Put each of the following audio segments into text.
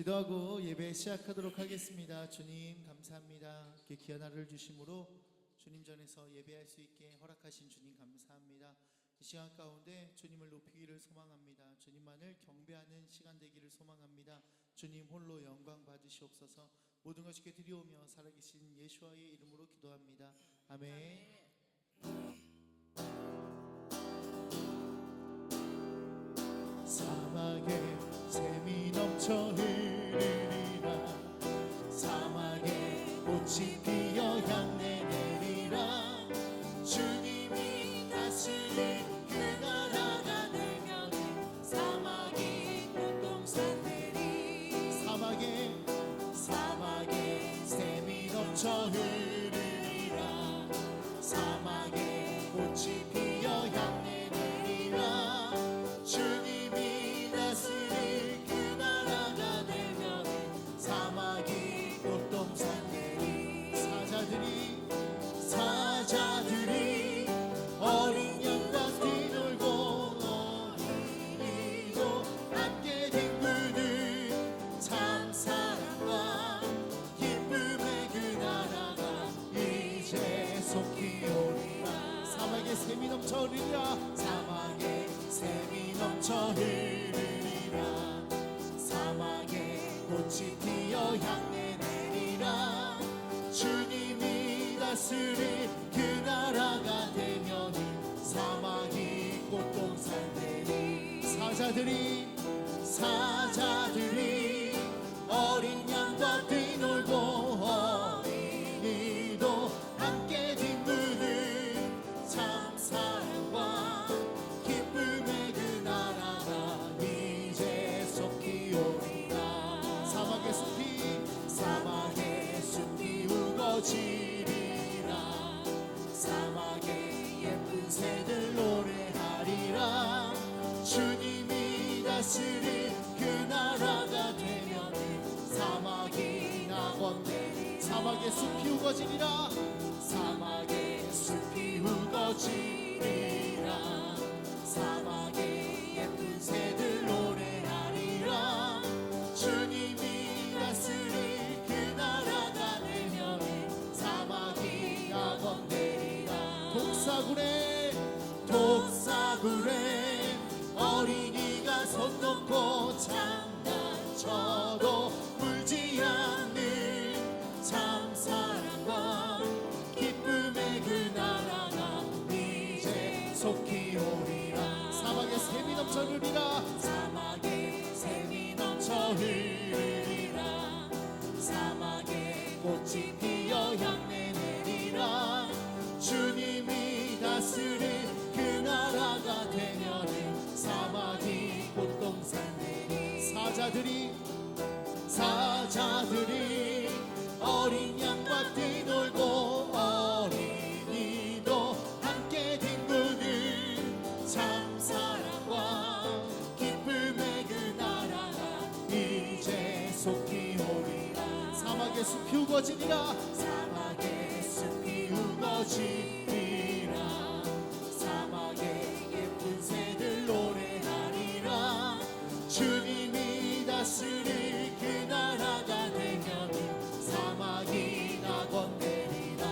기도하고 예배 시작하도록 하겠습니다. 주님 감사합니다. 이렇게 귀한 하루를 주심으로 주님 전에서 예배할 수 있게 허락하신 주님 감사합니다. 이 시간 가운데 주님을 높이기를 소망합니다. 주님만을 경배하는 시간 되기를 소망합니다. 주님 홀로 영광 받으시옵소서. 모든 것이 드리오며 살아계신 예수와의 이름으로 기도합니다. 아멘. 사막에 샘이 넘쳐 흐르리라. 사막에 꽃이 피어 향내 내리라. 주님이 다스린 그 나라가 되면 사막이 꽃동산 되리. 사막에 샘이 넘쳐 흐르리라. 사막에 꽃이 피어 향내 내리라. 주님이 다스릴 그 나라가 되면 사막이 꽃동산 되리. 사자들이 어린 양과 뛰놀고 어린이도 함께 뒹구는 참 사랑과 기쁨의 그 나라가 이제 속히 오리라. 사막에 샘이 넘쳐 흐르리라. 사막에 샘이 넘쳐 흐르리라. 사막에 꽃이 피어 향내 내리라. 주님이 다스릴 그 나라가 되면은 사막이 꽃동산 되리. 사자들이 어린 양과 뛰놀고 어린이도 함께 뒹구는 참 사랑과 기쁨의 그 나라가 이제 속히 오리라. 사막의 숲이 우거지리라. 사막에 예쁜 새들 노래하리라. 주님이 다스릴 그 나라가 되면은 사막이 낙원되리. 사막의 숲이 우거지리라. 사막의 숲이 우거지리라. 사막에 예쁜 새들 노래하리라. 주님이 다스릴 그 나라가 되면은 사막이 낙원되리라. 독사굴에 어린이가 손 놓고 장난쳐도 울지 않는 참 사랑과 기쁨의 그 나라가 이제 속히 오리라. 사막에 샘이 넘쳐 흐르리라. 사막에 샘이 넘쳐 흐르리라. 사막에 꽃이 피어 향내 내리라. 주님이 다스릴 그 나라가 되면은 사막이 꽃동산 되리. 사자들이 어린 양과 뛰놀고 어린이도 함께 뒹구는 참 사랑과 기쁨의 그 나라가 이제 속히 오리라. 사막의 숲이 우거지리라. 사막의 숲이 우거지리라. 사막에 예쁜 새들 노래하리라. 주님이 다스릴 그 나라가 되면 사막이 낙원되리라.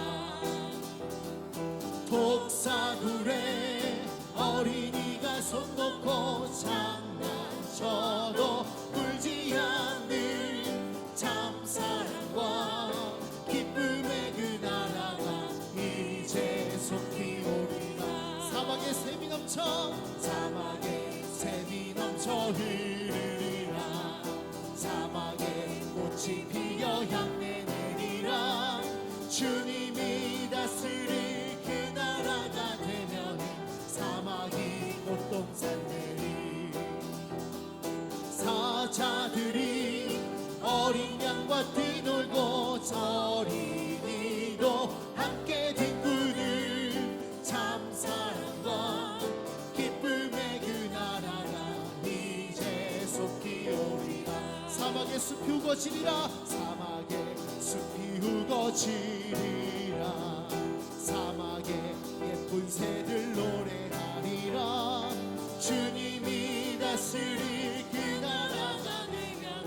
독사굴에 어린이가 손 놓고 장난쳐도 울지 않는 참 사랑과 기쁨의 그 나라가 이제 속히 오리라. 사막에 샘이 넘쳐 흐르리라. 사막에 꽃이 피어 향내 내리라. 주님이 다스릴 그 나라가 되면 사막이 꽃동산 되리. 사자들이 어린 양과 뛰놀고 어린이도 함께 뒹구는 참 사랑과 기쁨의 그 나라가 이제 속히 오리라. 사막의 숲이 우거지리라. 사막의 숲이 우거지리라. 사막에 예쁜 새들 노래하리라. 주님이 다스릴 그 나라가 되면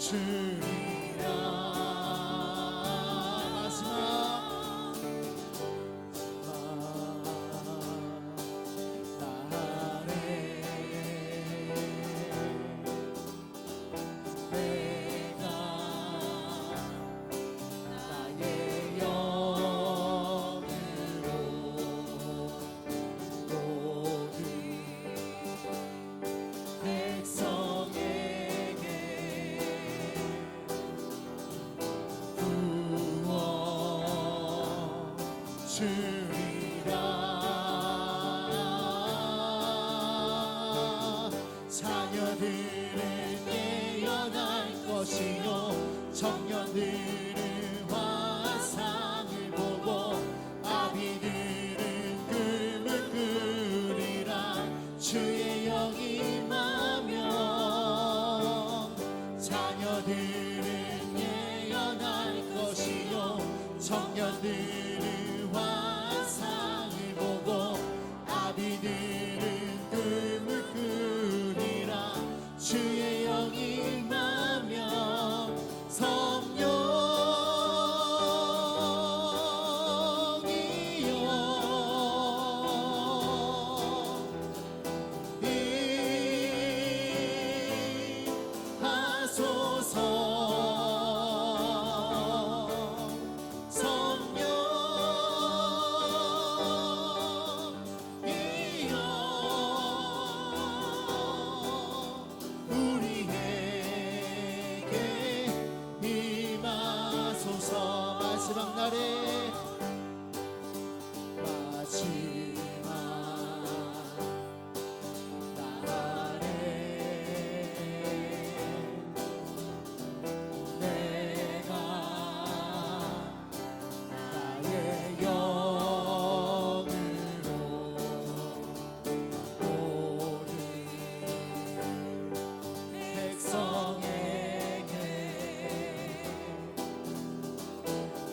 주리라. 마지막 날에 내가 나의 영으로 모든 백성에게 구원 주리라. 자녀들은 예언할 것이요 청년들은 환상을 보고 아비들은 꿈을 꾸리라. 주의 영이 임하면 자녀들은 예언할 것이요 청년들은 환상을 보고 아비들은 꿈을 꾸리라. 주의 영이 임하면 마지막 날에 내가 나의 영으로 모든 백성에게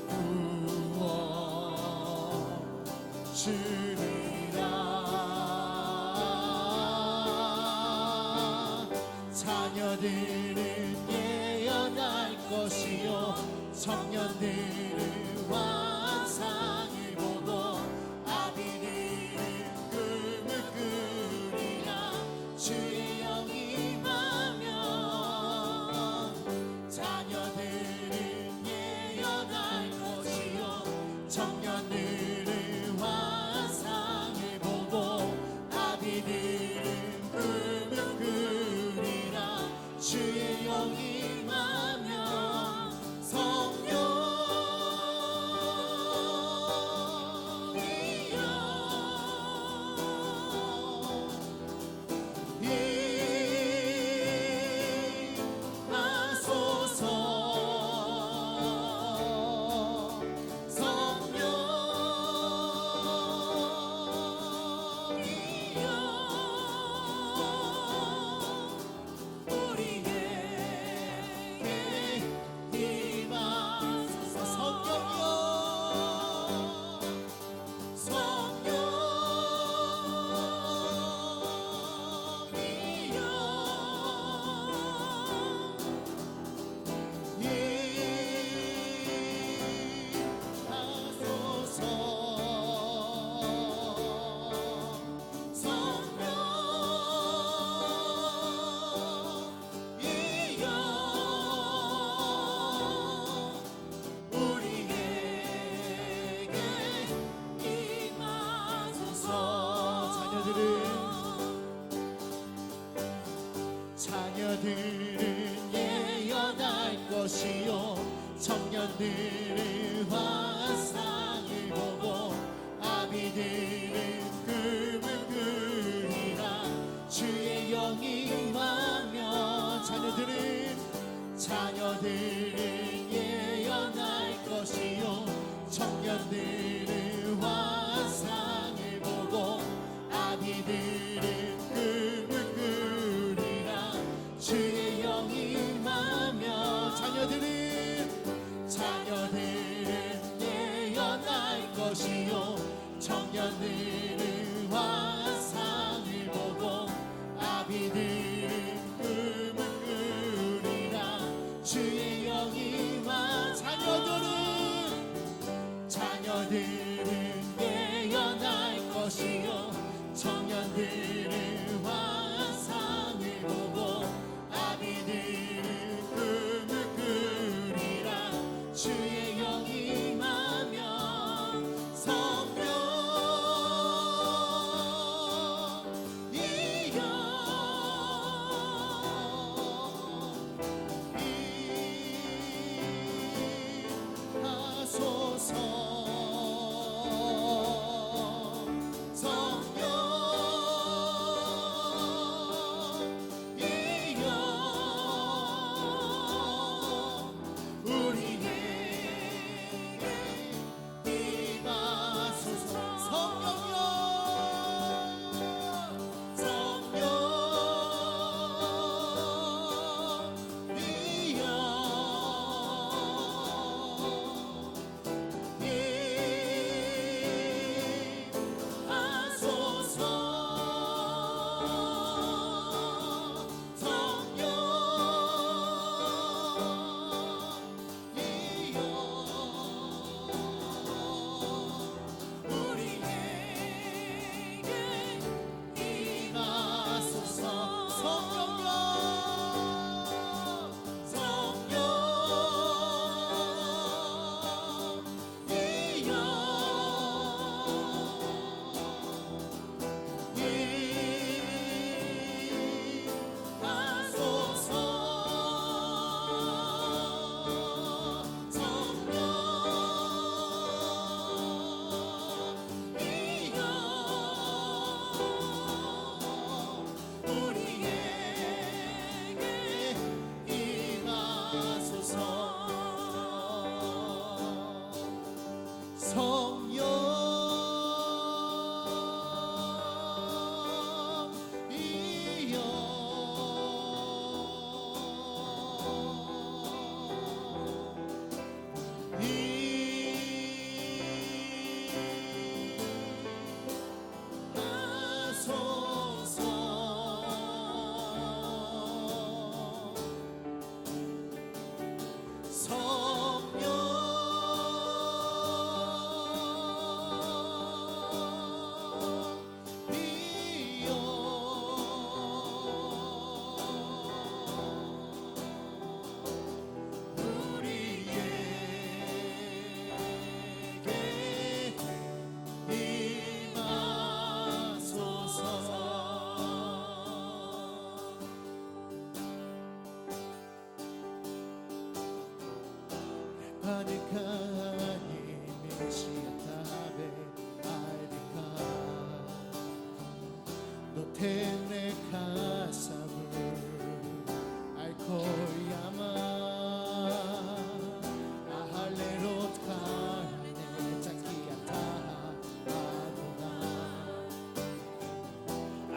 구원 주리라. 자녀들은 예언할 것이요 청년들은 환상을 보고 아비들은 꿈을 꾸리라. 주의 영이 임하면 자녀들은 예언할 것이요 청년들은 환상을 보고 아비들은 꿈을 꾸리라. 주의 영이 임하면 자녀들은 예언할 것이요 청년들은 환상을 보고 아비들은 꿈을 꾸리라. 주의 영이 임하면 자녀들은 예언할 것이요 청년들은 환상을 보고 아비들은 꿈을 꾸리라. 주의 영이 임하면 자녀들은 예언할 것이요 청년들은 주의 영이와 자녀들은 깨어날 것이요 청년들은 환상을 보고 아비들은 꿈을 꾸리라. 주의 영이 임하면 성령이여 임하소서. Tene kasamur alkoyama ahalerot kane takiyata adona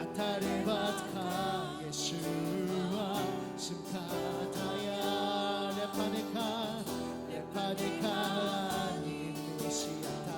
atarebat ka Yeshua simkataya lepaneka ani mesiata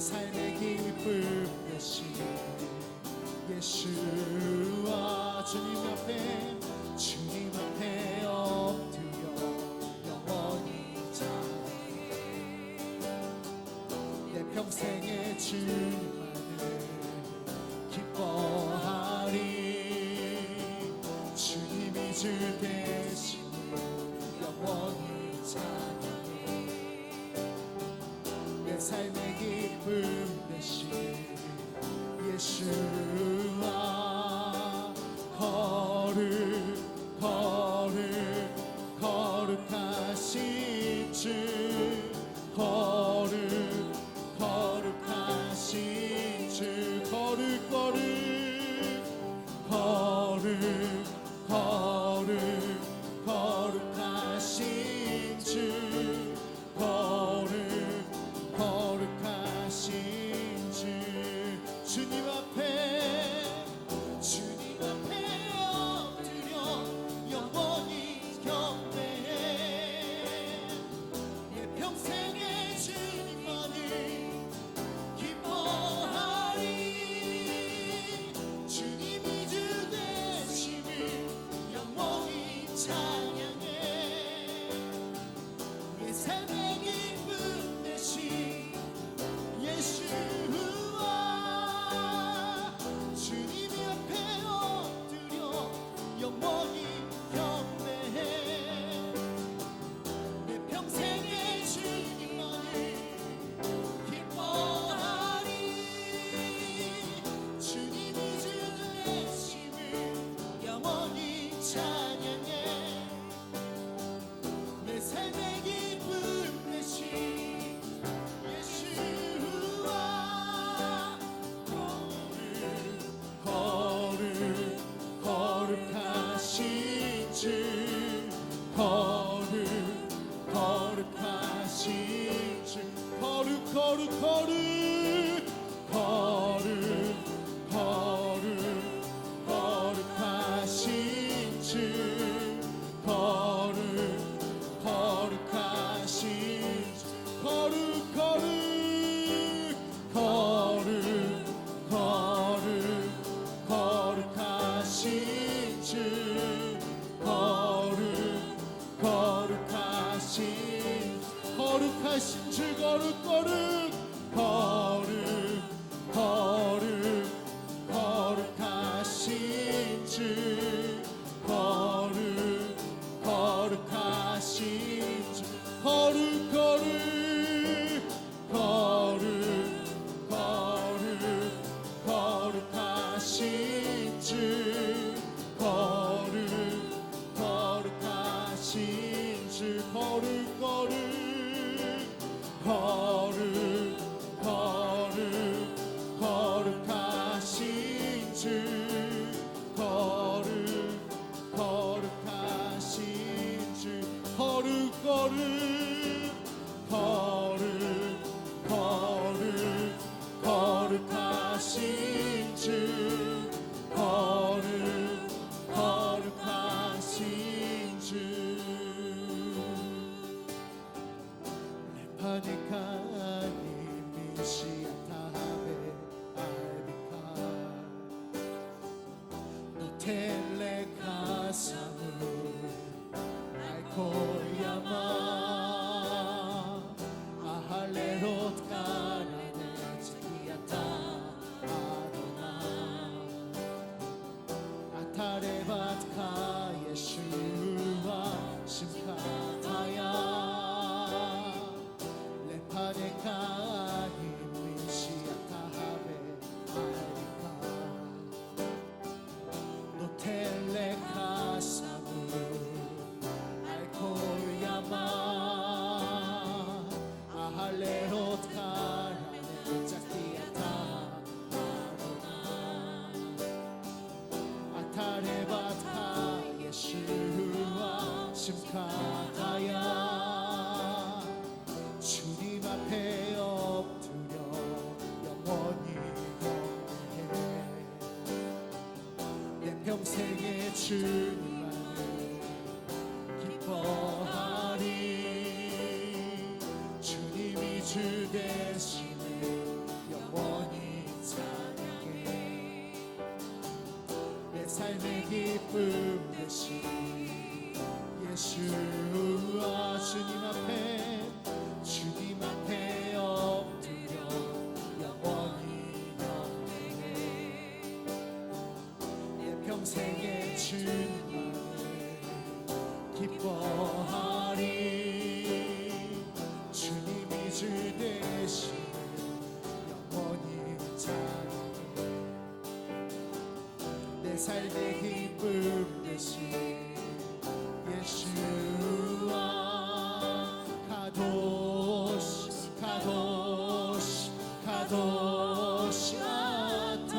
삶의 기쁨 되신 예수와 주님 앞에 엎드려 영원히 찬양해. 내 평생에 주님만을 기뻐하리. 주님이 주 되심을 영원히 찬양해. 내 삶의 기쁨 되신 예수와 거룩하신 주, 거룩하신 주, 거룩하신 주, 거룩하신 주. 주님 앞에 엎드려 영원히 경배해. 내 평생에 주님만을 기뻐하리. 주님이 주 되심을 영원히 찬양해. 내 삶의 기쁨 되신 예수와 주님 앞에 엎드려 영원히 경배해. 내 평생에 주님만을 기뻐하리. 주님이 주 되심을 영원히 찬양해. 내 삶의 기쁨 되신 예수와 거룩하신 주, 거룩하신 주, 거룩하신 주, 거룩하신 주, 거룩하신 주, 거룩하신 주, 거룩하신 주, 거룩하신 주, 거룩하신 주, 거룩하신 주, 거룩하신 주, 거룩하신 주, 거룩하신 주, 거룩하신 주. 레파네카니 미시아타베 알비카 노텔레카사무 알코야마 아할레롯 가라네 지키아타 아도나 아타레바트카 예수와 심카타야 레파네카니 미시아타베 알비카 노텔레카사무 알코야마 아할레롯 가라네 짝티아타 아도나 아타레바타 예수와 심카타야 주님 앞에 엎드려 영원히 경배해. 내 평생에 주님만을 기뻐하리. 주님이 주 되심을 삶의 기쁨 되신 예수와 주님 앞에 엎드려 영원히 경배해 내 평생의 주님만을 기뻐하리 주님이 주 되시는 영원히 찬양해 내 삶의 기쁨 되신 예수와 카도시 카도시 카도시 아타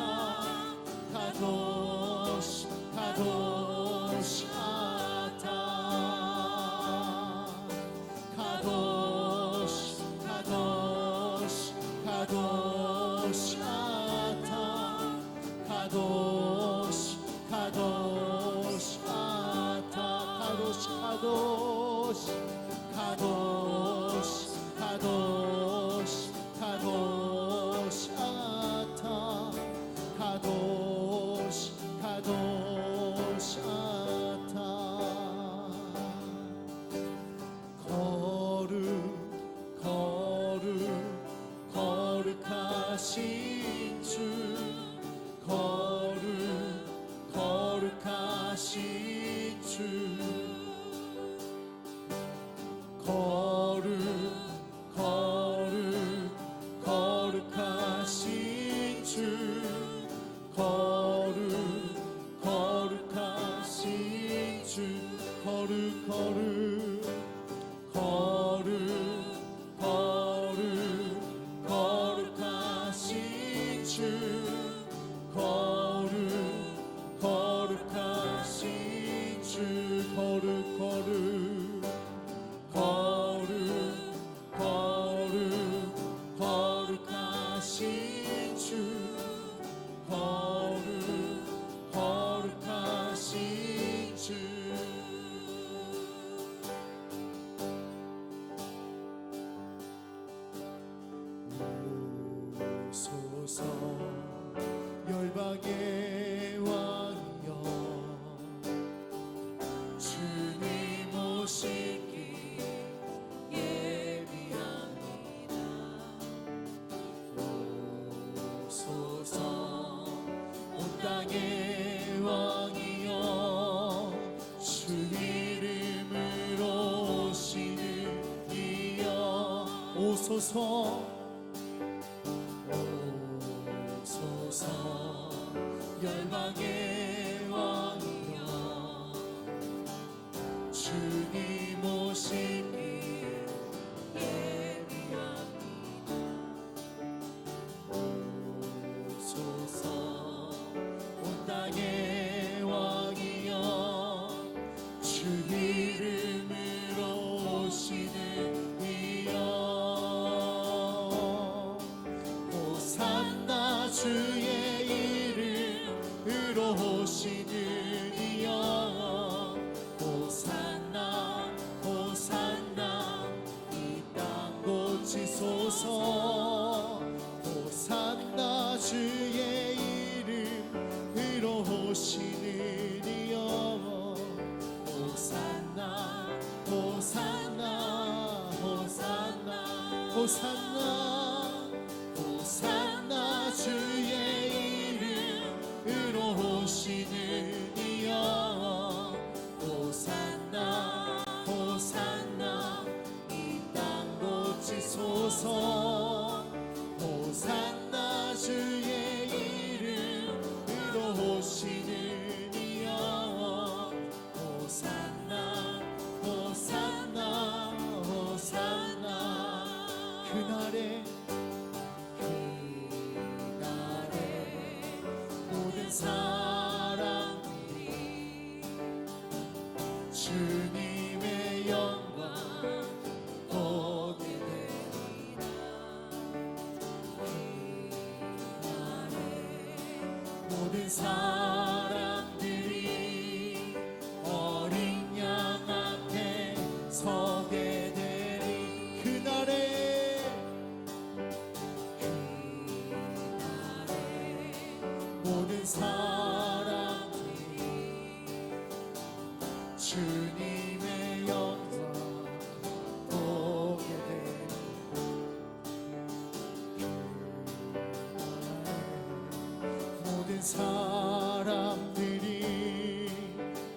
카도시 카도시 아타 카도시 카도시 카도시 아타 카도시 카도시 아타 카도시 카도시 카도시 카도시 카도시 아타 카도시 카도시 아타 거룩 거룩 거룩하신 주 거룩 거룩하신 주 거룩 거룩 거룩하신 주 거룩 거룩하신 주 거룩 거룩 거룩 거룩 거룩하신 주 거룩 거룩하신 주 거룩 거룩 거룩 거룩 거룩하신 주 거룩 거룩하신 주 오소서 열방의 왕이여 주님 오시기 예비합니다 오소서 온 땅의 왕이여 주 이름으로 오시는 이여 오소서 오소서 열방의 왕이여 주님 오시기 예비합니다 오소서 온 땅의 왕이여 주 이름으로 오시는 이여 호산나 주의 이름으로 오시는 이여 호산나 호산나 이 땅 고치소서 호산나 주의 이름으로 오시는 이여 호산나 호산나 호산나 호산나 호산나 주의 이름으로 오시는 이여 호산나 호산나 이 땅 고치소서 호산나 주의 이름으로 오시는 이여 호산나 호산나 호산나 그날에 모든 사람들이 주님의 영광 보게 되리라 그날에 모든 사람들이 어린 양 앞에 서게 되리 그날에 모든 사람들이 모든 사람들이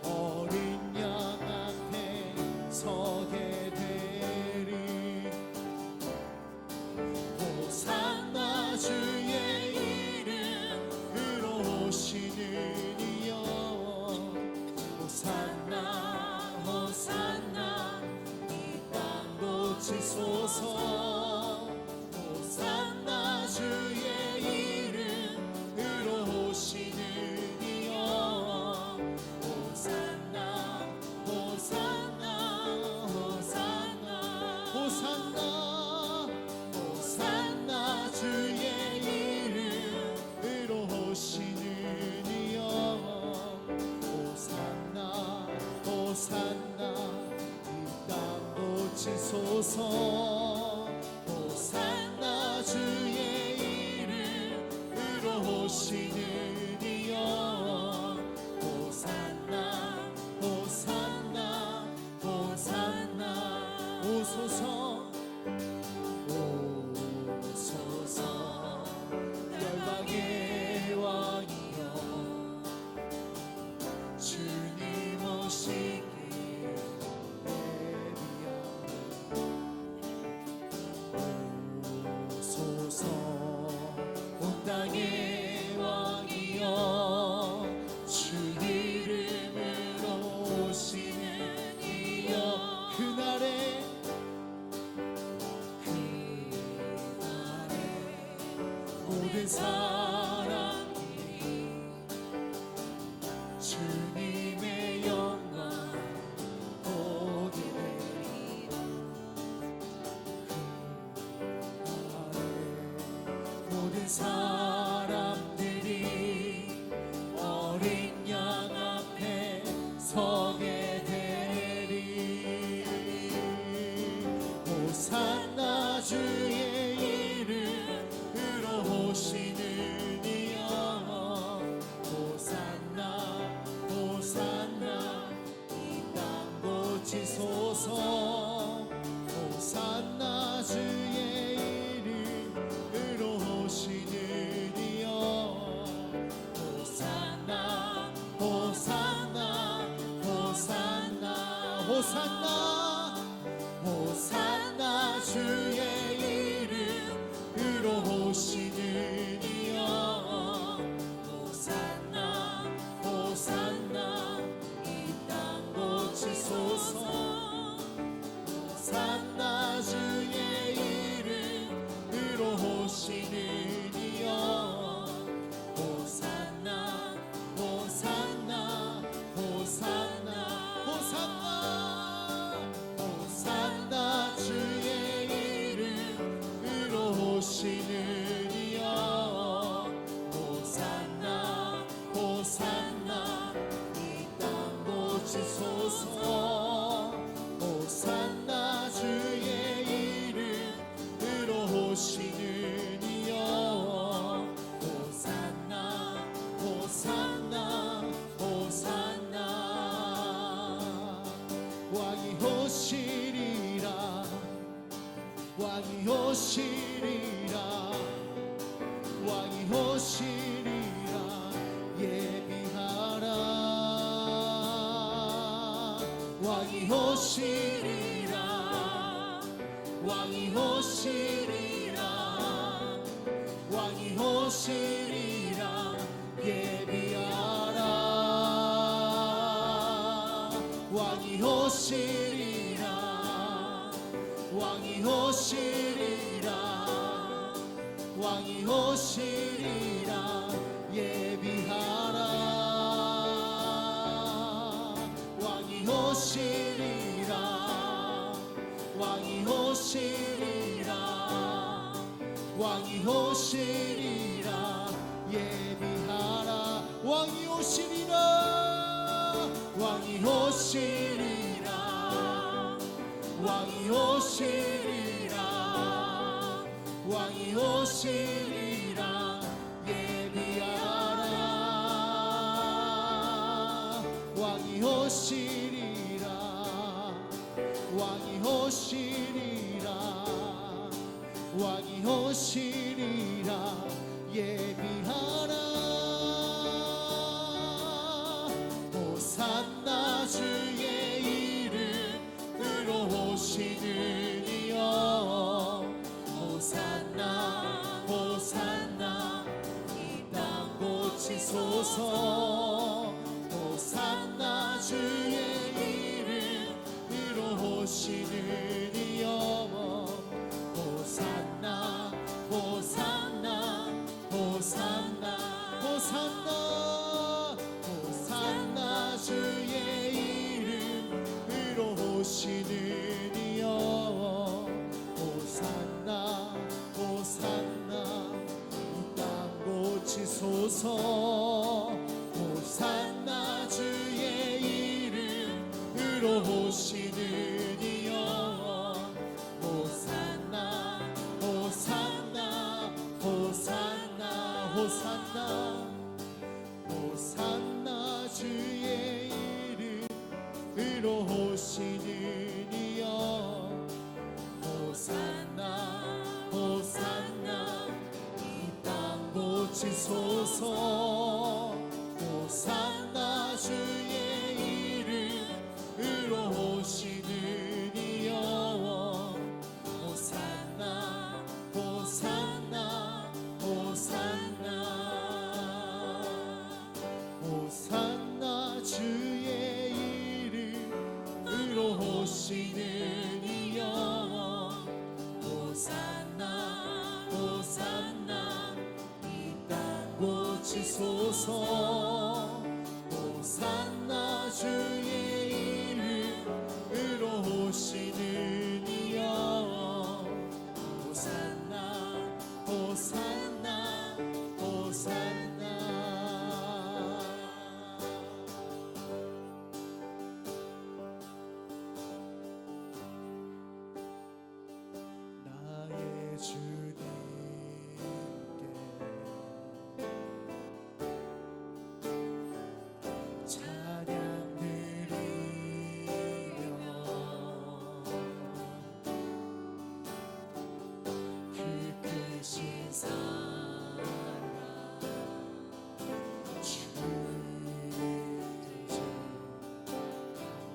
어린 양 앞에 서게 되리. 호산나 주의 이름으로 오시는 이여. 호산나 호산나 이 땅 고치소서. 호산나 주의 이름으로 오시는 이여. 호산나 호산나 호산나 호산나 호산나 주의 이름으로 오시는 이여. 호산나 호산나 이 땅 고치소서. 호산나 주의 이름으로 오시는 이여. 호산나 호산나 호산나 오소서 오소서. 열방의 왕이여 주님 오시길 오소서. 온 땅의 왕이여 주 이름으로 오시는 이여. 그날에 모든 사람들이 주님의 영광 보게 되리. 모든 사람들이 어린 양 앞에 서게 되리. 호산나 주의 이름으로 오시는 이여. 호산나 호산나 이 땅 고치소서. 호산나 주의 이름으로 오시는 이여. 호산나 호산나 호산나 호산나 호산나 주의 이름으로 오시는 이여. 호산나 호산나 이 땅 고치소서. 호산나 주의 이름으로 오시는 이여. 호산나 호산나 호산나 호산나 호산나 주의 이름으로 오시는 이여. 호산나 호산나 이 땅 고치소서. 호산나 주의 이름으로 오시는 이여. 호산나 호산나 호산나 왕이 오시리라. 왕이 오시리라. 왕이 오시리라. 예비하라. 왕이 오시리라. 왕이 오시리라. 왕이 오시리라. 예비하라. 왕이 오시리라. 왕이 오시리라. 왕이 오시리라. 예비하라. 왕이 오시리라. 왕이 오시리라. 왕이 오시리라. 예비하라. 왕이 오시리라. 왕이 오시리라. 왕이 오시리라. 왕이 오시리라. 예비하라. 왕이 오시리라. 왕이 오시리라. 왕이 오시리라. 예비하라. 오시는 이여 호산나 호산나 이 땅 고치소서 호산나 주의 이름으로 오시는 이여 호산나 호산나 호산나 호산나 호산나 주의 이름으로 오시는 이여 호산나 호산나 이 땅 고치소서 호산나 주의 이름으로 오시는 이여 호산나 호산나 호산나 호산나 호산나 주의 이름으로 오시는 이여 호산나 호산나 이 땅 고치소서 호산나 주의 이름으로 오시는 이여 호산나 호산나 호산나 호산나 주의 이름으로 오시는 이여 호산나 호산나 이 땅 고치소서 호산나 주의 이름으로 오시는 이여 호산나 호산나 호산나 나의 주님께 찬양 드리며 그 크신 사랑 주님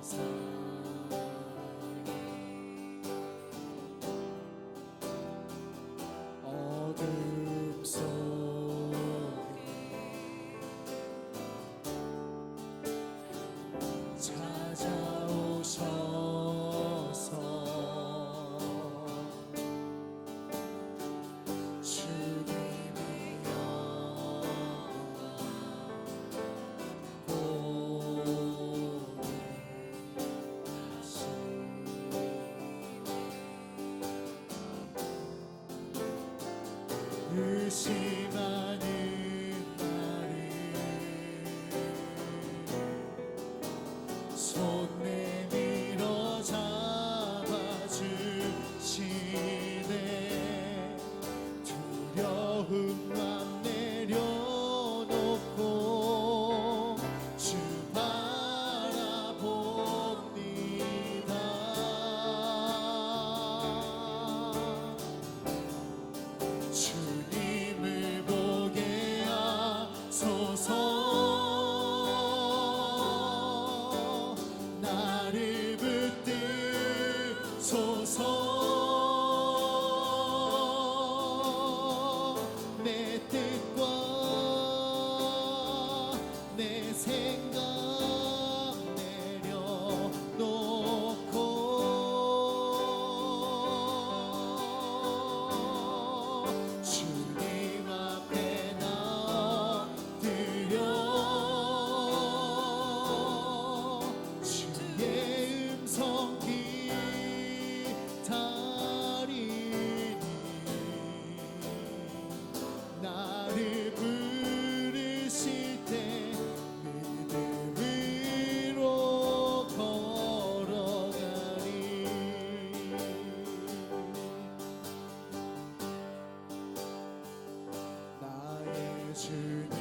감사하리 어둠 속에 찾아오셔서 주님의 의심하는 나를 손 내밀어 잡아주시네 두려움만 내려놓고 주 바라봅니다 주님을 보게 하소서 나를 붙드소서 내 뜻과 내 생각 내려놓고 주님 앞에 나엎드려 주의 음성 기다리니 나를 부르실 때 믿음으로 걸어가리 나의 주님께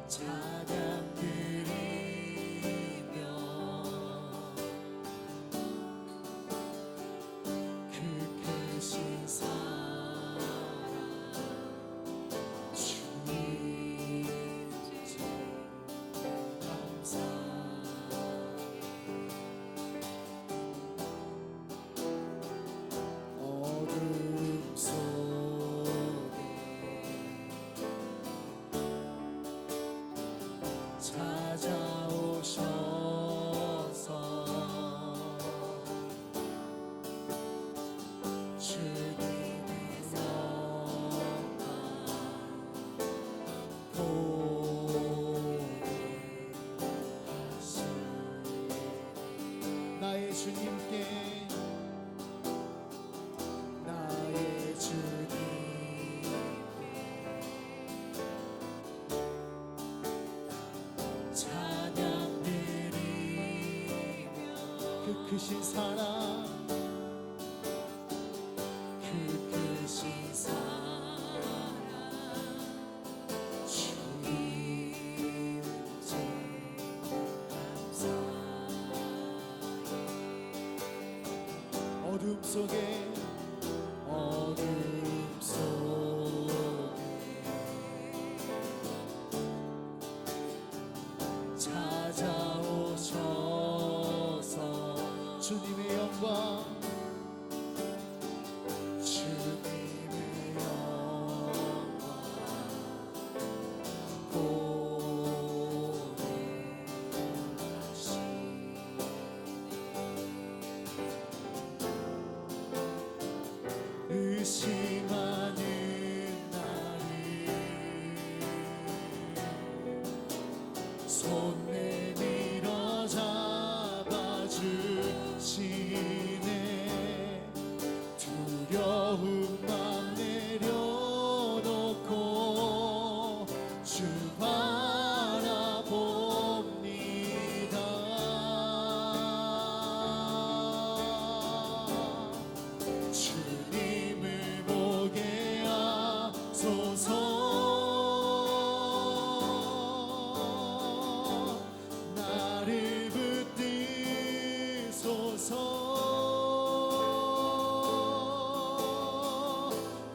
찬양 드리며 그 크신 사랑 주님 나의 주님께 나의 주님께 찬양 드리며 그 크신 사랑 그 크신 사랑 주님 어둠 속에 찾아오셔서 주님의 영광 주님의 영광 고백하시 의심하는 나를 손 내밀어 잡아주시네 두려움만 내려놓고 주 바라봅니다 주님을 보게 하소서 나를 붙드소서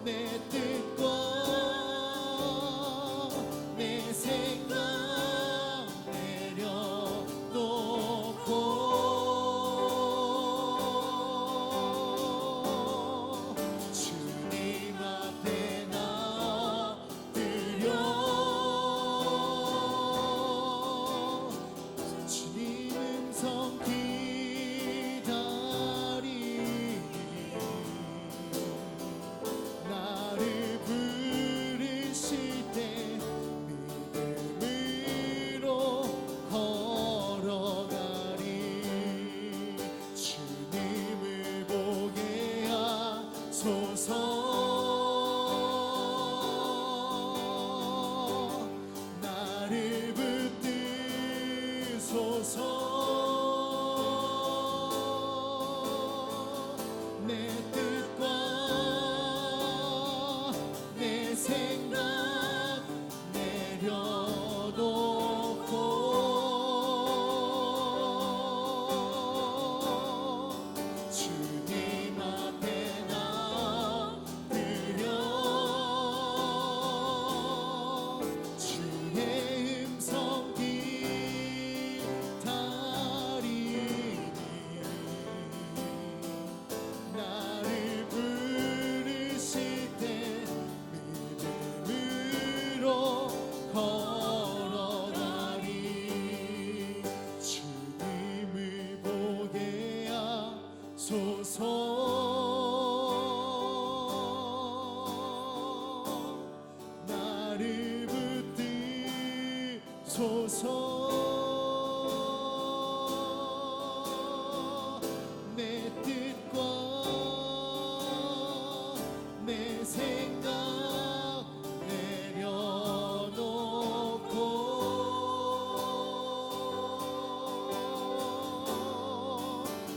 내 뜻과 내 생각 내려놓고 주님 앞에 나엎드려 주님 음성 기다리니 나를 부르실 때 믿음으로 걸어가리 주님을 보게 하소서 나를 붙드소서 내 뜻과 내 생각 내려놓고 주님 앞에 나엎드려 주의 음성 기다리니 나를 부르실 때 믿음으로 걸어가리 주님을 보게 하소서 나를 붙드소서 내 뜻과 내 생각 내려놓고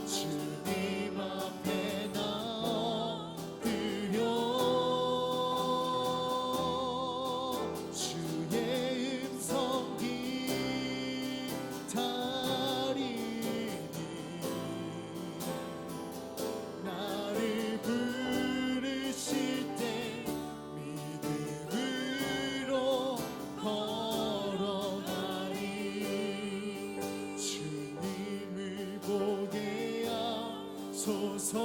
주님 앞에 나엎드려 주의 음성 기다리니 나를 부르실 때 믿음으로 걸어가리 주님을 보게 하소서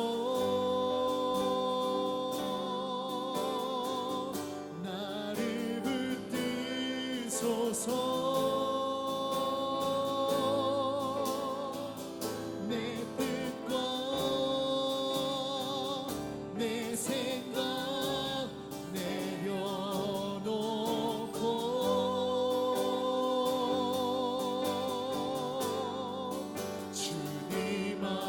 나를 붙드소서 내 뜻과 내 생각 내려놓고 주님 앞에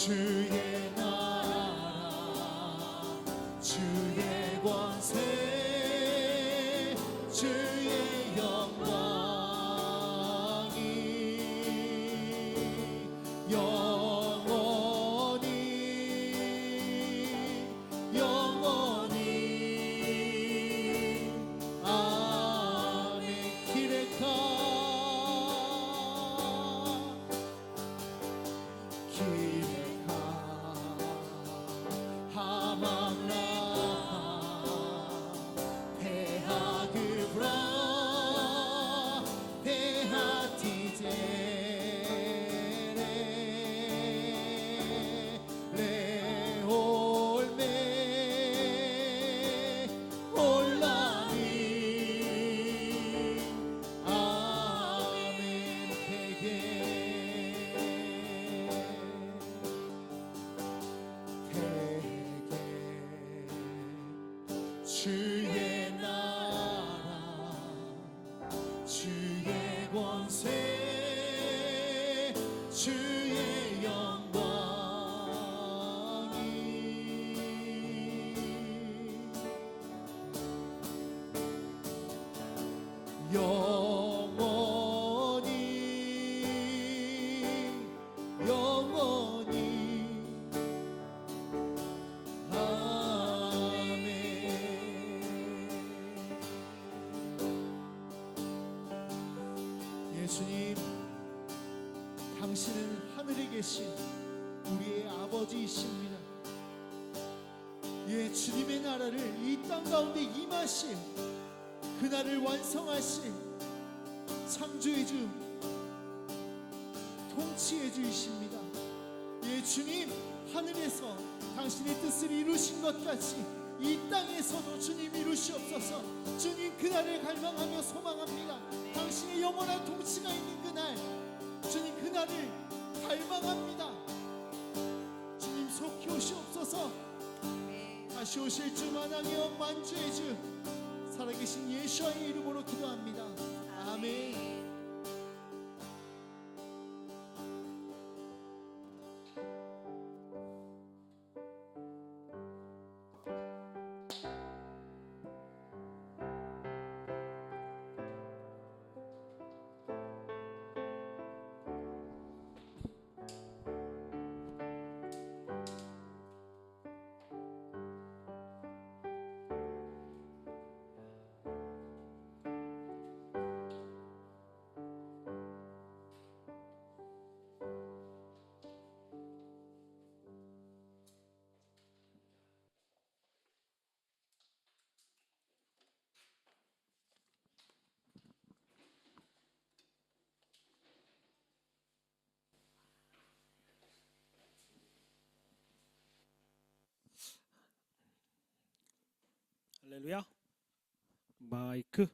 주의 나라 주의 권세 주의 영광이 영원히 영원히 아멘. 기레카 주의 나라 주의 권세 주의 영광이 영원히 영원히 예수님, 당신은 하늘에 계신 우리의 아버지이십니다. 예, 주님의 나라를 이 땅 가운데 임하신 그날을 완성하신 창조의 주, 통치의 주이십니다. 예, 주님, 하늘에서 당신의 뜻을 이루신 것 같이 이 땅에서도 주님 이루시옵소서. 주님, 그날을 갈망하며 소망합니다. 당신의 영원한 통치가 있는 그날, 주님 그날을 갈망합니다. 주님 속히 오시옵소서. 다시 오실 주 만왕의 만주의 주 살아계신 예수와의 이름으로 기도합니다. 아멘. 할렐루야. 마이크.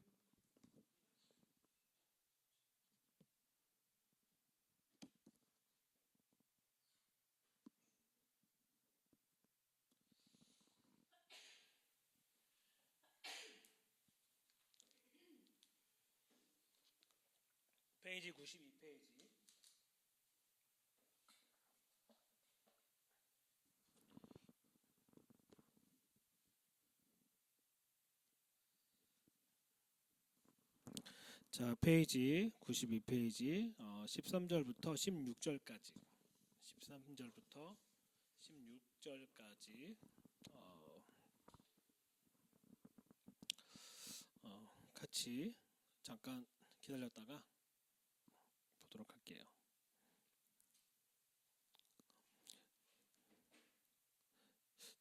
페이지 92페이지. 자, 페이지 92페이지 13절부터 16절까지 13절부터 16절까지 같이 잠깐 기다렸다가 보도록 할게요.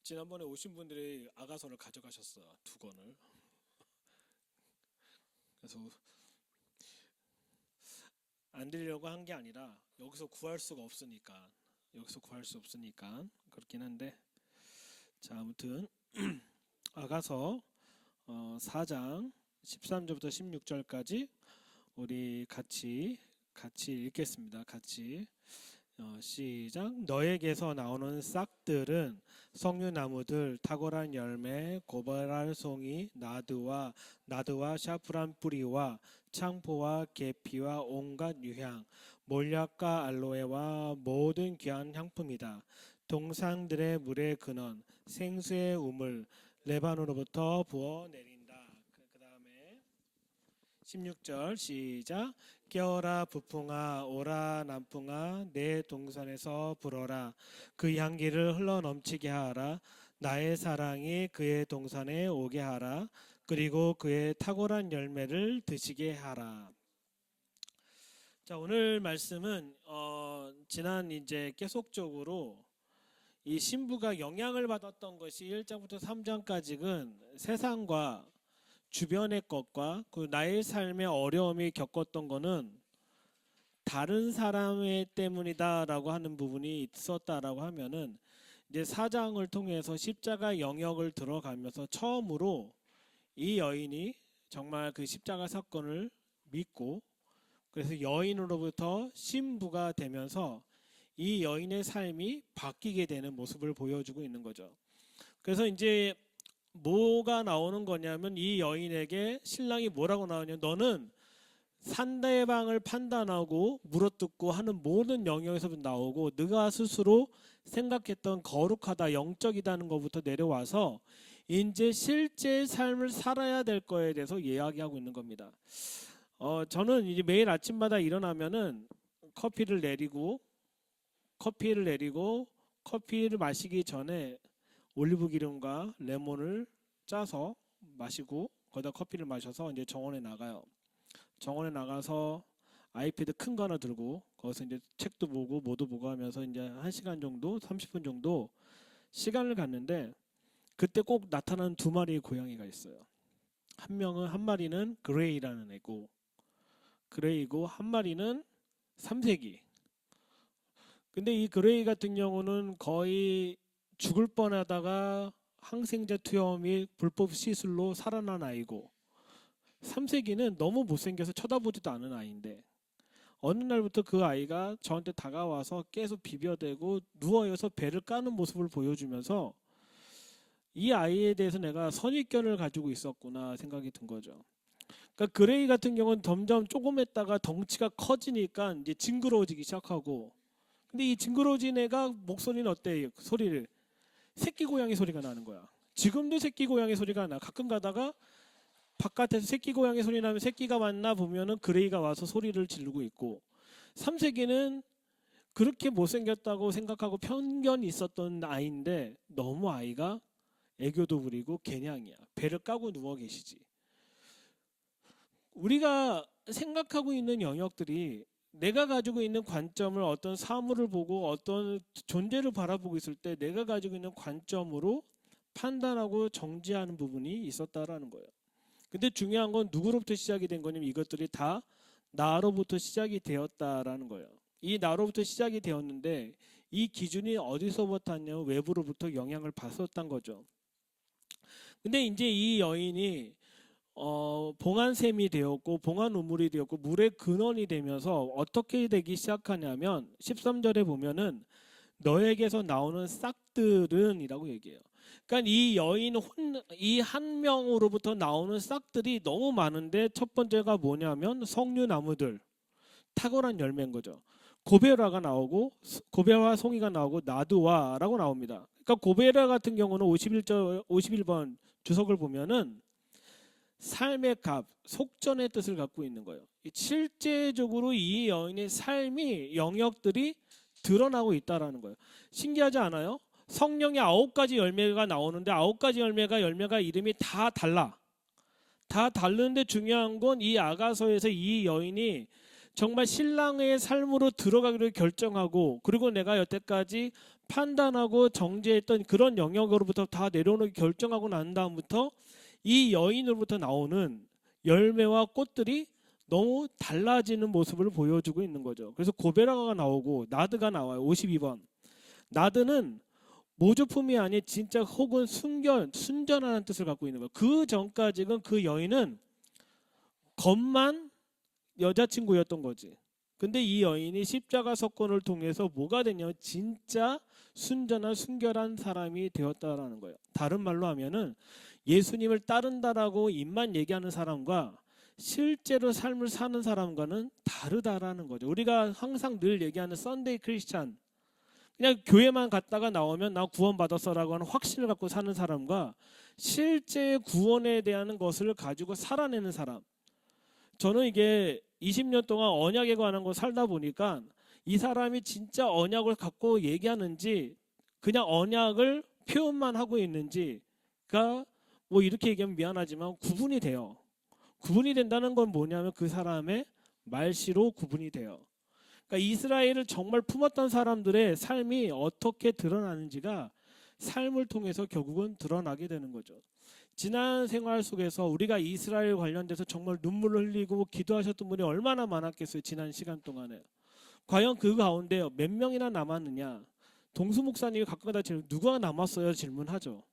지난번에 오신 분들이 아가서를 가져가셨어요. 2권을. 그래서 안 드리려고 한 게 아니라 여기서 구할 수 없으니까 그렇긴 한데, 자, 아무튼 아가서 4장 13절부터 16절까지 우리 같이 읽겠습니다. 같이 시작. 너에게서 나오는 싹들은 석류나무들, 탁월한 열매, 고발할 송이, 나드와 샤프란 뿌리와 창포와 계피와 온갖 유향, 몰약과 알로에와 모든 귀한 향품이다. 동산들의 물의 근원, 생수의 우물, 레바논으로부터 부어 내린다. 그 다음에 16절 시작. 깨어라 부풍아, 오라 남풍아, 내 동산에서 불어라. 그 향기를 흘러 넘치게 하라. 나의 사랑이 그의 동산에 오게 하라. 그리고 그의 탁월한 열매를 드시게 하라. 자, 오늘 말씀은 지난 이제 계속적으로 이 신부가 영향을 받았던 것이 1장부터 3장까지는 세상과 주변의 것과 그 나의 삶의 어려움이 겪었던 거는 다른 사람의 때문이다라고 하는 부분이 있었다라고 하면은 이제 4장을 통해서 십자가 영역을 들어가면서 처음으로 이 여인이 정말 그 십자가 사건을 믿고 그래서 여인으로부터 신부가 되면서 이 여인의 삶이 바뀌게 되는 모습을 보여주고 있는 거죠. 그래서 이제 뭐가 나오는 거냐면 이 여인에게 신랑이 뭐라고 나오냐, 너는 상대방을 판단하고 물어뜯고 하는 모든 영역에서 나오고 네가 스스로 생각했던 거룩하다, 영적이다는 것부터 내려와서 이제 실제 삶을 살아야 될 거에 대해서 이야기하고 있는 겁니다. 저는 이제 매일 아침마다 일어나면은 커피를 내리고 커피를 마시기 전에 올리브 기름과 레몬을 짜서 마시고 거기다 커피를 마셔서 이제 정원에 나가요. 정원에 나가서 아이패드 큰 거 하나 들고 거기서 이제 책도 보고 뭐도 보고 하면서 이제 1시간 정도, 30분 정도 시간을 갖는데 그때 꼭 나타나는 두 마리의 고양이가 있어요. 한 마리는 그레이라는 애고 그레이고 한 마리는 삼색이. 근데 이 그레이 같은 경우는 거의 죽을 뻔하다가 항생제 투여 및 불법 시술로 살아난 아이고 삼색이는 너무 못생겨서 쳐다보지도 않은 아이인데 어느 날부터 그 아이가 저한테 다가와서 계속 비벼대고 누워서 배를 까는 모습을 보여주면서 이 아이에 대해서 내가 선입견을 가지고 있었구나 생각이 든 거죠. 그러니까 그레이 같은 경우는 점점 조금 했다가 덩치가 커지니까 이제 징그러워지기 시작하고 근데 이 징그러워진 애가 목소리는 어때? 소리를 새끼 고양이 소리가 나는 거야. 지금도 새끼 고양이 소리가 나. 가끔 가다가 바깥에서 새끼 고양이 소리 나면 새끼가 왔나 보면은 그레이가 와서 소리를 지르고 있고 삼색이는 그렇게 못생겼다고 생각하고 편견이 있었던 아이인데 너무 아이가 애교도 부리고 개냥이야. 배를 까고 누워 계시지. 우리가 생각하고 있는 영역들이 내가 가지고 있는 관점을 어떤 사물을 보고 어떤 존재를 바라보고 있을 때 내가 가지고 있는 관점으로 판단하고 정지하는 부분이 있었다라는 거예요. 근데 중요한 건 누구로부터 시작이 된 거냐면 이것들이 다 나로부터 시작이 되었다라는 거예요. 이 나로부터 시작이 되었는데 이 기준이 어디서부터 왔냐면 외부로부터 영향을 받았던 거죠. 근데 이제 이 여인이 봉안샘이 되었고 봉안 우물이 되었고 물의 근원이 되면서 어떻게 되기 시작하냐면 13절에 보면은 너에게서 나오는 싹들은 이라고 얘기해요. 그러니까 이 여인 이 한 명으로부터 나오는 싹들이 너무 많은데 첫 번째가 뭐냐면 석류나무들, 탁월한 열매인 거죠. 고베라가 나오고 고베라 송이가 나오고 나두와라고 나옵니다. 그러니까 고베라 같은 경우는 51번 주석을 보면은 삶의 값, 속전의 뜻을 갖고 있는 거예요. 실제적으로 이 여인의 삶이 영역들이 드러나고 있다라는 거예요. 신기하지 않아요? 성령의 9가지 열매가 나오는데 9가지 열매가 이름이 다 달라. 다 다른데 중요한 건 이 아가서에서 이 여인이 정말 신랑의 삶으로 들어가기로 결정하고 그리고 내가 여태까지 판단하고 정죄했던 그런 영역으로부터 다 내려오는 결정하고 난 다음부터 이 여인으로부터 나오는 열매와 꽃들이 너무 달라지는 모습을 보여주고 있는 거죠. 그래서 고베라가 나오고 나드가 나와요. 52번. 나드는 모조품이 아닌 진짜 혹은 순전하는 뜻을 갖고 있는 거예요. 그 전까지는 그 여인은 겉만 여자친구였던 거지. 근데 이 여인이 십자가 사건을 통해서 뭐가 되냐면 진짜 순전한 순결한 사람이 되었다라는 거예요. 다른 말로 하면은 예수님을 따른다라고 입만 얘기하는 사람과 실제로 삶을 사는 사람과는 다르다라는 거죠. 우리가 항상 늘 얘기하는 썬데이 크리스찬, 그냥 교회만 갔다가 나오면 나 구원받았어라고 하는 확신을 갖고 사는 사람과 실제 구원에 대한 것을 가지고 살아내는 사람. 저는 이게 20년 동안 언약에 관한 거 살다 보니까 이 사람이 진짜 언약을 갖고 얘기하는지 그냥 언약을 표현만 하고 있는지가 뭐 이렇게 얘기하면 미안하지만 구분이 돼요. 구분이 된다는 건 뭐냐면 그 사람의 말씨로 구분이 돼요. 그러니까 이스라엘을 정말 품었던 사람들의 삶이 어떻게 드러나는지가 삶을 통해서 결국은 드러나게 되는 거죠. 지난 생활 속에서 우리가 이스라엘 관련돼서 정말 눈물을 흘리고 기도하셨던 분이 얼마나 많았겠어요. 지난 시간 동안에. 과연 그 가운데 몇 명이나 남았느냐. 동수 목사님이 가끔가다 질문, 누가 남았어요? 질문하죠.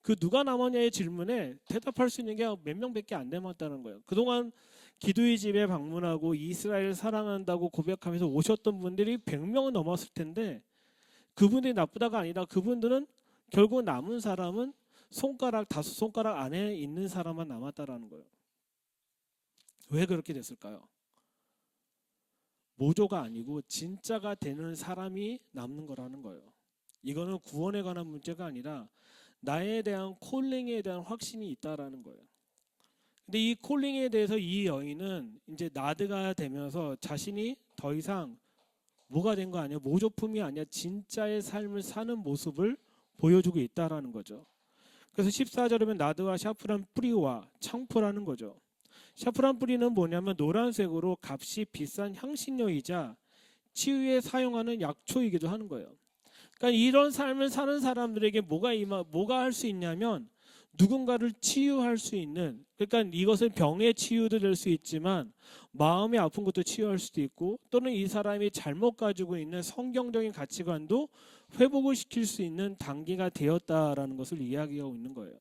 그 누가 남았냐의 질문에 대답할 수 있는 게 몇 명밖에 안 남았다는 거예요. 그동안 기도의 집에 방문하고 이스라엘을 사랑한다고 고백하면서 오셨던 분들이 100명은 넘었을 텐데 그분들이 나쁘다가 아니라 그분들은 결국 남은 사람은 손가락, 다섯 손가락 안에 있는 사람만 남았다라는 거예요. 왜 그렇게 됐을까요? 모조가 아니고 진짜가 되는 사람이 남는 거라는 거예요. 이거는 구원에 관한 문제가 아니라 나에 대한 콜링에 대한 확신이 있다라는 거예요. 근데 이 콜링에 대해서 이 여인은 이제 나드가 되면서 자신이 더 이상 뭐가 된 거 아니야? 모조품이 아니야. 진짜의 삶을 사는 모습을 보여주고 있다라는 거죠. 그래서 14절에 보면 나드와 샤프란 뿌리와 창포라는 거죠. 샤프란 뿌리는 뭐냐면 노란색으로 값이 비싼 향신료이자 치유에 사용하는 약초이기도 하는 거예요. 그러니까 이런 삶을 사는 사람들에게 뭐가 할 수 있냐면 누군가를 치유할 수 있는, 그러니까 이것은 병의 치유도 될 수 있지만 마음이 아픈 것도 치유할 수도 있고 또는 이 사람이 잘못 가지고 있는 성경적인 가치관도 회복을 시킬 수 있는 단계가 되었다라는 것을 이야기하고 있는 거예요.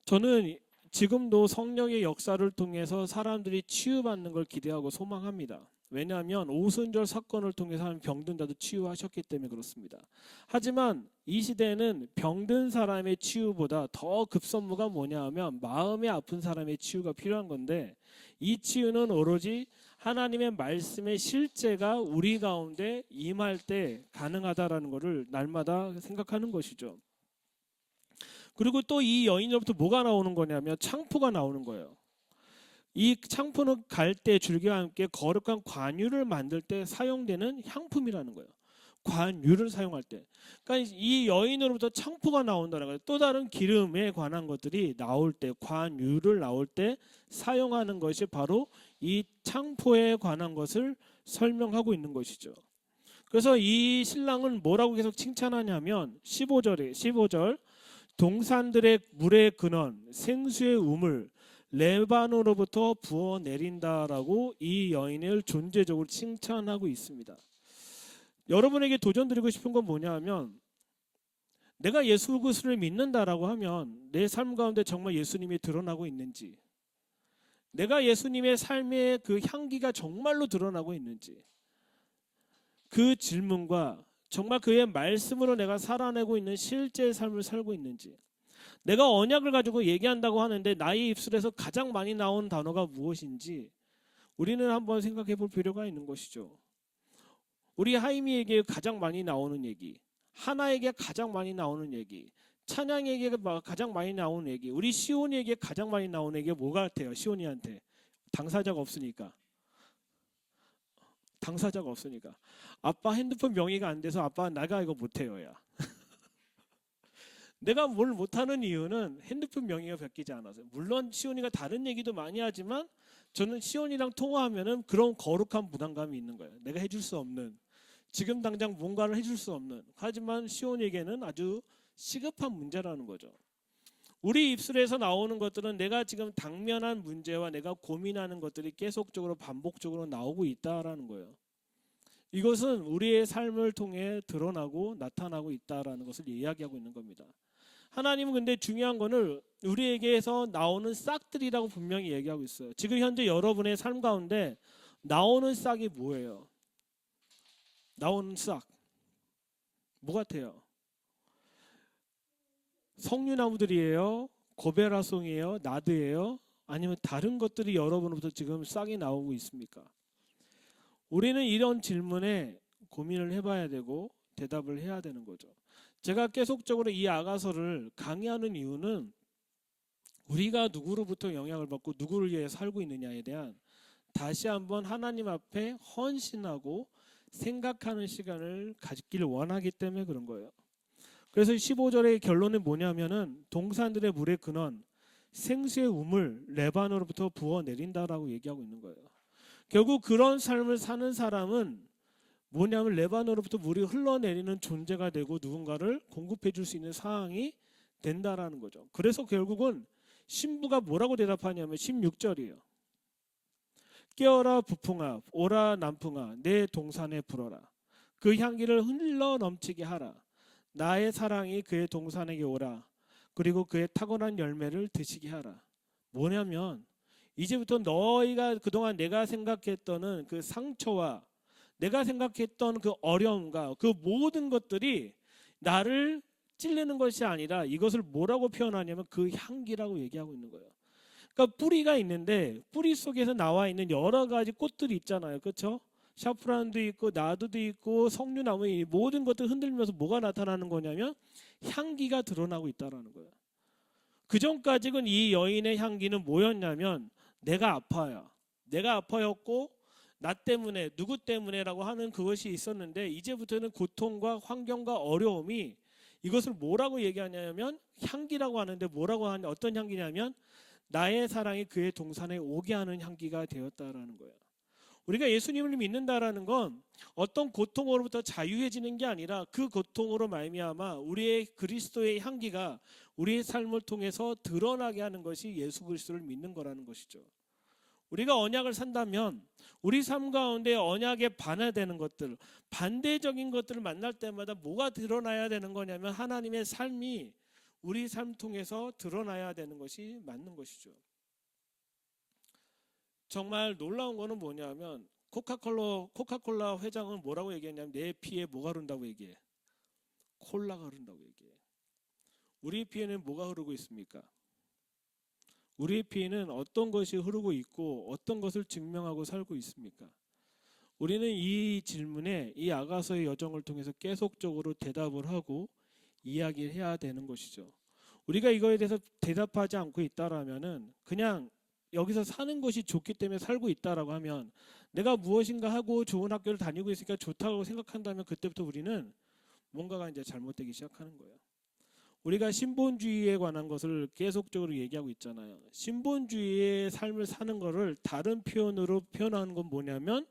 저는 지금도 성령의 역사를 통해서 사람들이 치유받는 걸 기대하고 소망합니다. 왜냐하면 오순절 사건을 통해서 병든 자도 치유하셨기 때문에 그렇습니다. 하지만 이 시대에는 병든 사람의 치유보다 더 급선무가 뭐냐 하면 마음이 아픈 사람의 치유가 필요한 건데 이 치유는 오로지 하나님의 말씀의 실제가 우리 가운데 임할 때 가능하다라는 것을 날마다 생각하는 것이죠. 그리고 또 이 여인으로부터 뭐가 나오는 거냐면 창포가 나오는 거예요. 이 창포는 갈대 줄기와 함께 거룩한 관유를 만들 때 사용되는 향품이라는 거예요. 관유를 사용할 때. 그러니까 이 여인으로부터 창포가 나온다는 거예요. 또 다른 기름에 관한 것들이 나올 때, 관유를 나올 때 사용하는 것이 바로 이 창포에 관한 것을 설명하고 있는 것이죠. 그래서 이 신랑은 뭐라고 계속 칭찬하냐면 15절 동산들의 물의 근원, 생수의 우물, 레바논으로부터 부어 내린다라고 이 여인을 존재적으로 칭찬하고 있습니다. 여러분에게 도전드리고 싶은 건 뭐냐 하면 내가 예수 그리스도를 믿는다라고 하면 내 삶 가운데 정말 예수님이 드러나고 있는지, 내가 예수님의 삶의 그 향기가 정말로 드러나고 있는지, 그 질문과 정말 그의 말씀으로 내가 살아내고 있는 실제의 삶을 살고 있는지, 내가 언약을 가지고 얘기한다고 하는데 나의 입술에서 가장 많이 나오는 단어가 무엇인지 우리는 한번 생각해 볼 필요가 있는 것이죠. 우리 하임이에게 가장 많이 나오는 얘기, 하나에게 가장 많이 나오는 얘기, 찬양에게 가장 많이 나오는 얘기, 우리 시온이에게 가장 많이 나오는 얘기가 뭐가 같아요? 시온이한테 당사자가 없으니까. 아빠 핸드폰 명의가 안 돼서 아빠 나가 이거 못해요. 야. 내가 뭘 못하는 이유는 핸드폰 명의가 바뀌지 않아서. 물론 시온이가 다른 얘기도 많이 하지만 저는 시온이랑 통화하면은 그런 거룩한 부담감이 있는 거예요. 내가 해줄 수 없는, 지금 당장 뭔가를 해줄 수 없는, 하지만 시온에게는 아주 시급한 문제라는 거죠. 우리 입술에서 나오는 것들은 내가 지금 당면한 문제와 내가 고민하는 것들이 계속적으로 반복적으로 나오고 있다라는 거예요. 이것은 우리의 삶을 통해 드러나고 나타나고 있다라는 것을 이야기하고 있는 겁니다. 하나님은 근데 중요한 거는 우리에게서 나오는 싹들이라고 분명히 얘기하고 있어요. 지금 현재 여러분의 삶 가운데 나오는 싹이 뭐예요? 나오는 싹 뭐 같아요? 석류나무들이에요? 고베라송이에요? 나드예요? 아니면 다른 것들이 여러분으로부터 지금 싹이 나오고 있습니까? 우리는 이런 질문에 고민을 해봐야 되고 대답을 해야 되는 거죠. 제가 계속적으로 이 아가서를 강의하는 이유는 우리가 누구로부터 영향을 받고 누구를 위해 살고 있느냐에 대한 다시 한번 하나님 앞에 헌신하고 생각하는 시간을 가지기를 원하기 때문에 그런 거예요. 그래서 15절의 결론은 뭐냐면은 동산들의 물의 근원, 생수의 우물 레바논으로부터 부어 내린다라고 얘기하고 있는 거예요. 결국 그런 삶을 사는 사람은 뭐냐면 레바논으로부터 물이 흘러내리는 존재가 되고 누군가를 공급해 줄 수 있는 상황이 된다라는 거죠. 그래서 결국은 신부가 뭐라고 대답하냐면 16절이에요. 깨어라 부풍아, 오라 남풍아, 내 동산에 불어라. 그 향기를 흘러 넘치게 하라. 나의 사랑이 그의 동산에게 오라. 그리고 그의 타고난 열매를 드시게 하라. 뭐냐면 이제부터 너희가 그동안 내가 생각했던 그 상처와 내가 생각했던 그 어려움과 그 모든 것들이 나를 찔르는 것이 아니라 이것을 뭐라고 표현하냐면 그 향기라고 얘기하고 있는 거예요. 그러니까 뿌리가 있는데 뿌리 속에서 나와 있는 여러 가지 꽃들이 있잖아요. 그렇죠? 샤프란도 있고 나드도 있고 석류나무, 이 모든 것들 흔들면서 뭐가 나타나는 거냐면 향기가 드러나고 있다라는 거예요. 그 전까지는 이 여인의 향기는 뭐였냐면 내가 아파요. 내가 아파였고 나 때문에 누구 때문에라고 하는 그것이 있었는데 이제부터는 고통과 환경과 어려움이 이것을 뭐라고 얘기하냐면 향기라고 하는데 뭐라고 하냐, 어떤 향기냐면 나의 사랑이 그의 동산에 오게 하는 향기가 되었다라는 거예요. 우리가 예수님을 믿는다라는 건 어떤 고통으로부터 자유해지는 게 아니라 그 고통으로 말미암아 우리의 그리스도의 향기가 우리의 삶을 통해서 드러나게 하는 것이 예수 그리스도를 믿는 거라는 것이죠. 우리가 언약을 산다면 우리 삶 가운데 언약에 반대되는 것들, 반대적인 것들을 만날 때마다 뭐가 드러나야 되는 거냐면 하나님의 삶이 우리 삶 통해서 드러나야 되는 것이 맞는 것이죠. 정말 놀라운 거는 뭐냐면 코카콜라 회장은 뭐라고 얘기했냐면 내 피에 뭐가 흐른다고 얘기해? 콜라가 흐른다고 얘기해. 우리 피에는 뭐가 흐르고 있습니까? 우리의 피에는 어떤 것이 흐르고 있고 어떤 것을 증명하고 살고 있습니까? 우리는 이 질문에 이 아가서의 여정을 통해서 계속적으로 대답을 하고 이야기를 해야 되는 것이죠. 우리가 이거에 대해서 대답하지 않고 있다라면은 그냥 여기서 사는 것이 좋기 때문에 살고 있다라고 하면 내가 무엇인가 하고 좋은 학교를 다니고 있으니까 좋다고 생각한다면 그때부터 우리는 뭔가가 이제 잘못되기 시작하는 거예요. 우리가 신본주의에 관한 것을 계속적으로 얘기하고 있잖아요. 신본주의의 삶을 사는 것을 다른 표현으로 표현하는 건 뭐냐면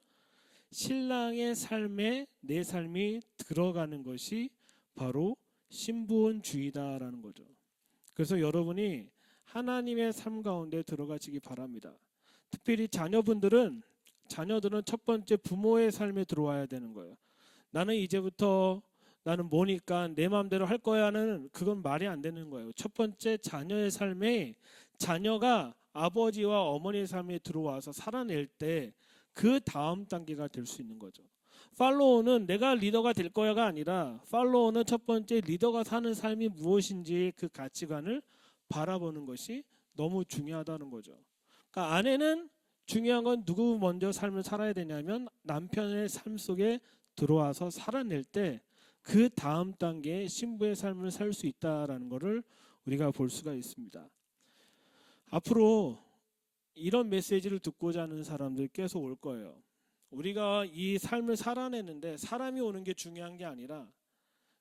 신랑의 삶에 내 삶이 들어가는 것이 바로 신본주의다라는 거죠. 그래서 여러분이 하나님의 삶 가운데 들어가시기 바랍니다. 특별히 자녀들은 첫 번째 부모의 삶에 들어와야 되는 거예요. 나는 이제부터 나는 뭐니까 내 마음대로 할 거야는 그건 말이 안 되는 거예요. 첫 번째 자녀의 삶에 자녀가 아버지와 어머니의 삶에 들어와서 살아낼 때 그 다음 단계가 될 수 있는 거죠. 팔로워는 내가 리더가 될 거야가 아니라 팔로워는 첫 번째 리더가 사는 삶이 무엇인지 그 가치관을 바라보는 것이 너무 중요하다는 거죠. 그러니까 아내는 중요한 건 누구 먼저 삶을 살아야 되냐면 남편의 삶 속에 들어와서 살아낼 때 그 다음 단계의 신부의 삶을 살 수 있다라는 것을 우리가 볼 수가 있습니다. 앞으로 이런 메시지를 듣고자 하는 사람들 계속 올 거예요. 우리가 이 삶을 살아내는데 사람이 오는 게 중요한 게 아니라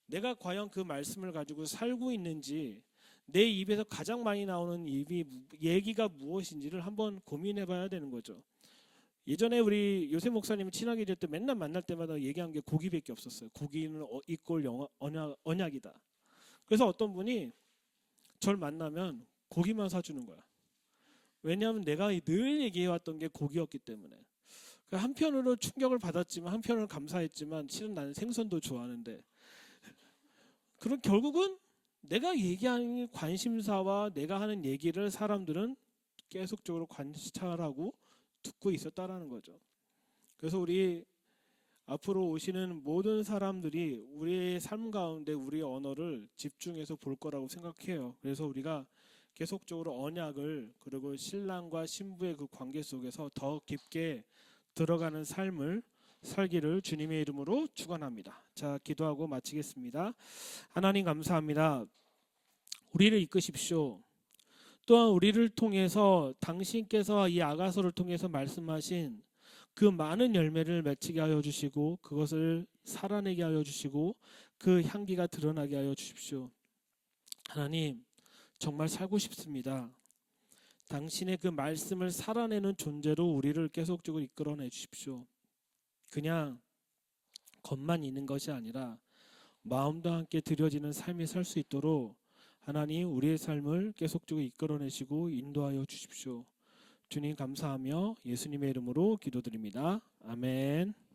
내가 과연 그 말씀을 가지고 살고 있는지 내 입에서 가장 많이 나오는 얘기가 무엇인지를 한번 고민해 봐야 되는 거죠. 예전에 우리 요셉 목사님 친하게 지낼 때 맨날 만날 때마다 얘기한 게 고기밖에 없었어요. 고기는 이꼴 언약이다. 그래서 어떤 분이 저를 만나면 고기만 사주는 거야. 왜냐하면 내가 늘 얘기해왔던 게 고기였기 때문에. 한편으로 충격을 받았지만 한편으로 감사했지만 실은 나는 생선도 좋아하는데 그럼 결국은 내가 얘기하는 관심사와 내가 하는 얘기를 사람들은 계속적으로 관찰하고 듣고 있었다라는 거죠. 그래서 우리 앞으로 오시는 모든 사람들이 우리의 삶 가운데 우리의 언어를 집중해서 볼 거라고 생각해요. 그래서 우리가 계속적으로 언약을 그리고 신랑과 신부의 그 관계 속에서 더 깊게 들어가는 삶을 살기를 주님의 이름으로 축원합니다. 자, 기도하고 마치겠습니다. 하나님 감사합니다. 우리를 이끄십시오. 또한 우리를 통해서 당신께서 이 아가서를 통해서 말씀하신 그 많은 열매를 맺히게 하여 주시고 그것을 살아내게 하여 주시고 그 향기가 드러나게 하여 주십시오. 하나님, 정말 살고 싶습니다. 당신의 그 말씀을 살아내는 존재로 우리를 계속적으로 이끌어내 주십시오. 그냥 겉만 있는 것이 아니라 마음도 함께 드려지는 삶이 살 수 있도록 하나님 우리의 삶을 계속적으로 이끌어내시고 인도하여 주십시오. 주님 감사하며 예수님의 이름으로 기도드립니다. 아멘.